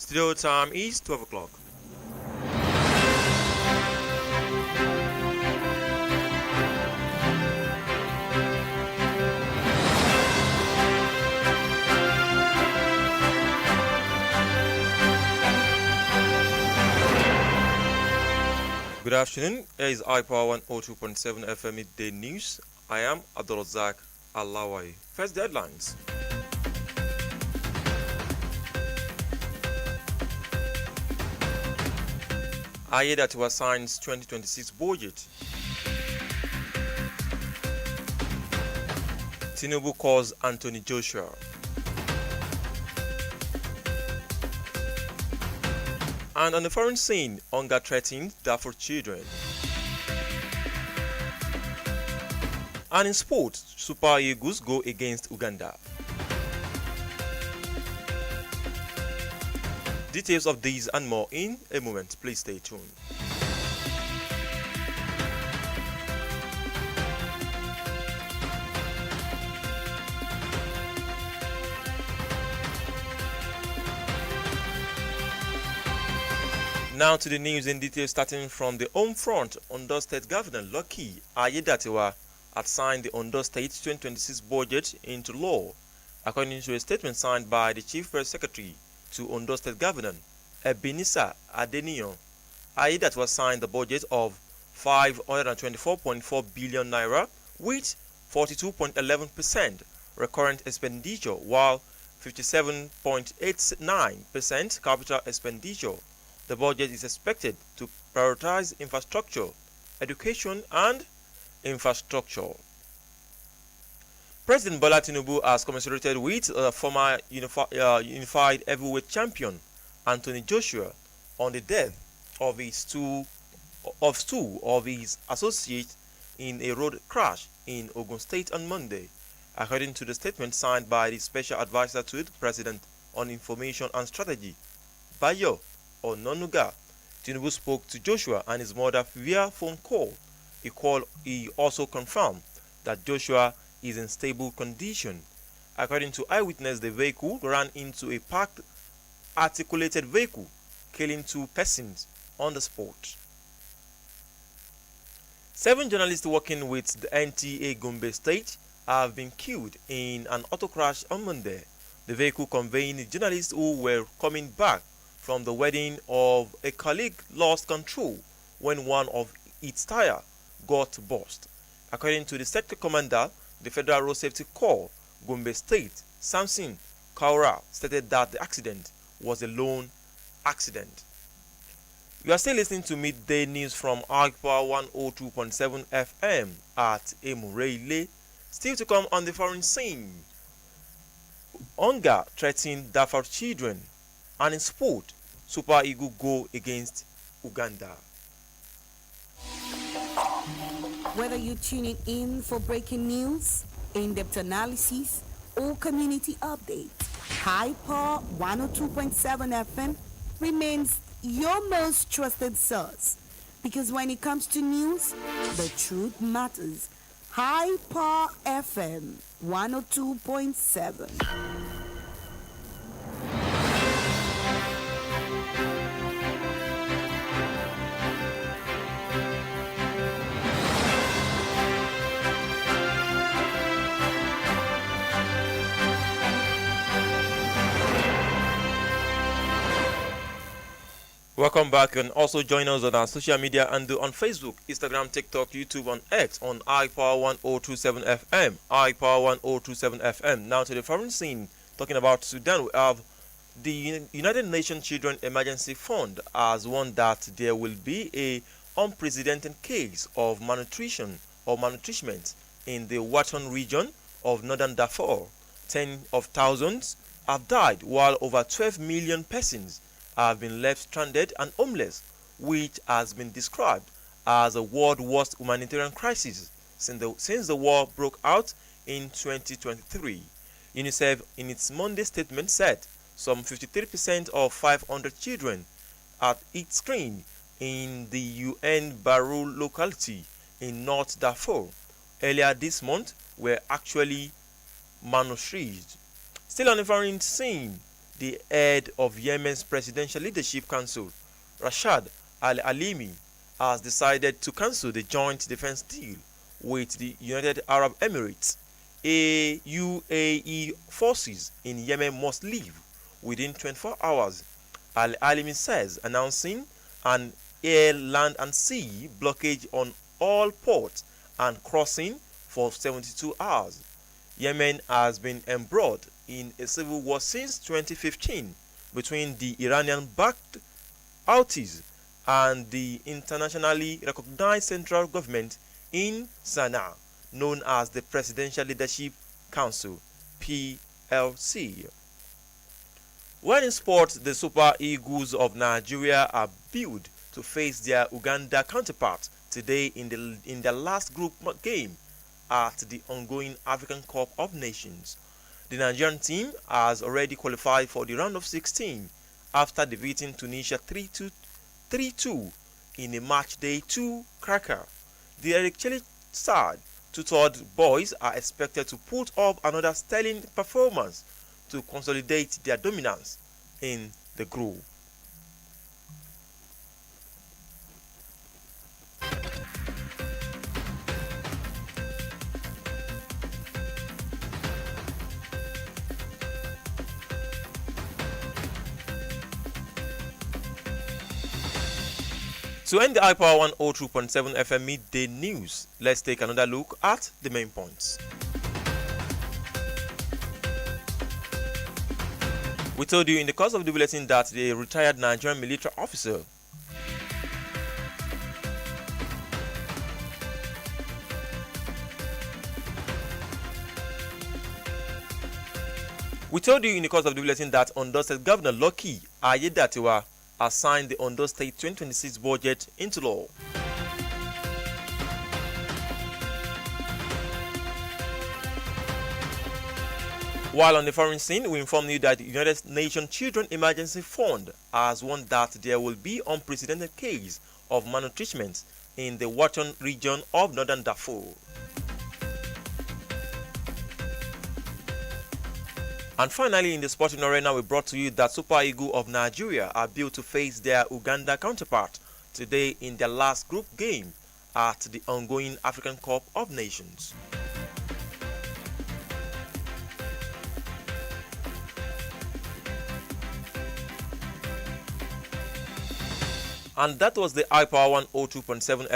Studio time is 12 o'clock. Good afternoon. Here is iPower 102.7 FM Midday News. I am Abdulrasaq Alawaye. First deadlines. Alawaye signs 2026 budget. Tinubu calls Anthony Joshua. And on the foreign scene, hunger threatens Darfur children. And in sports, Super Eagles go against Uganda. Details of these and more in a moment. Please stay tuned. Now to the news in detail, starting from the home front. Ondo State Governor Lucky Aiyedatiwa had signed the Ondo State 2026 budget into law, according to a statement signed by the Chief Press Secretary to Ondo State Governor Ebenezer Adeniyan. Aiyedatiwa signed the budget of 524.4 billion naira with 42.11% recurrent expenditure, while 57.89% capital expenditure. The budget is expected to prioritize infrastructure, education, and infrastructure. President Bola Tinubu has commiserated with former unified heavyweight champion Anthony Joshua on the death of two of his associates in a road crash in Ogun State on Monday, according to the statement signed by the Special Advisor to the President on Information and Strategy, Bayo Ononuga. Tinubu spoke to Joshua and his mother via phone call. He also confirmed that Joshua is in stable condition. According to eyewitness, the vehicle ran into a parked articulated vehicle, killing 2 persons on the spot. 7 journalists working with the NTA Gombe State have been killed in an auto crash on Monday. The vehicle conveying the journalists who were coming back from the wedding of a colleague lost control when one of its tires got burst. According to the sector commander, the Federal Road Safety Corps, Gombe State, Samson Kaura, stated that the accident was a lone accident. You are still listening to Midday News from iPower 102.7 FM at Emureile. Still to come on the foreign scene. Hunger threatening Darfur children. And in sport, Super Eagles go against Uganda. Whether you're tuning in for breaking news, in-depth analysis, or community updates, Hyper 102.7 FM remains your most trusted source. Because when it comes to news, the truth matters. Hyper FM 102.7. Welcome back, and also join us on our social media and on Facebook, Instagram, TikTok, YouTube, on X on iPower 1027 FM. iPower 1027 FM. Now to the foreign scene, talking about Sudan, we have the United Nations Children Emergency Fund as warned that there will be a unprecedented case of malnutrition or malnutrishment in the Watan region of northern Darfur. Tens of thousands have died, while over 12 million persons have been left stranded and homeless, which has been described as a world worst humanitarian crisis since the war broke out in 2023. UNICEF, in its Monday statement, said some 53% of 500 children at its screen in the UN Barrow locality in North Darfur earlier this month were actually malnourished. Still on the foreign scene, the head of Yemen's Presidential Leadership Council, Rashad Al-Alimi, has decided to cancel the joint defense deal with the United Arab Emirates. UAE forces in Yemen must leave within 24 hours, Al-Alimi says, announcing an air, land and sea blockade on all ports and crossing for 72 hours. Yemen has been embroiled in a civil war since 2015 between the Iranian-backed Houthis and the internationally recognized central government in Sana'a, known as the Presidential Leadership Council (PLC). When in sport, the Super Eagles of Nigeria are billed to face their Uganda counterparts today in their last group game at the ongoing African Cup of Nations. The Nigerian team has already qualified for the round of 16 after defeating Tunisia 3-2 in a match day 2 cracker. The Eric Chelle side, tutored boys, are expected to put up another sterling performance to consolidate their dominance in the group. To end the iPower 102.7 FM midday news, let's take another look at the main points. We told you in the course of the bulletin that the retired Nigerian military officer Ondo State Governor Lucky Ayedatiwa has signed the Ondo State 2026 budget into law. While on the foreign scene, we inform you that the United Nations Children Emergency Fund has warned that there will be unprecedented case of malnutrition in the Western region of northern Darfur. And finally, in the sporting arena, we brought to you that Super Eagles of Nigeria are built to face their Uganda counterpart today in their last group game at the ongoing African Cup of Nations. And that was the iPower 102.7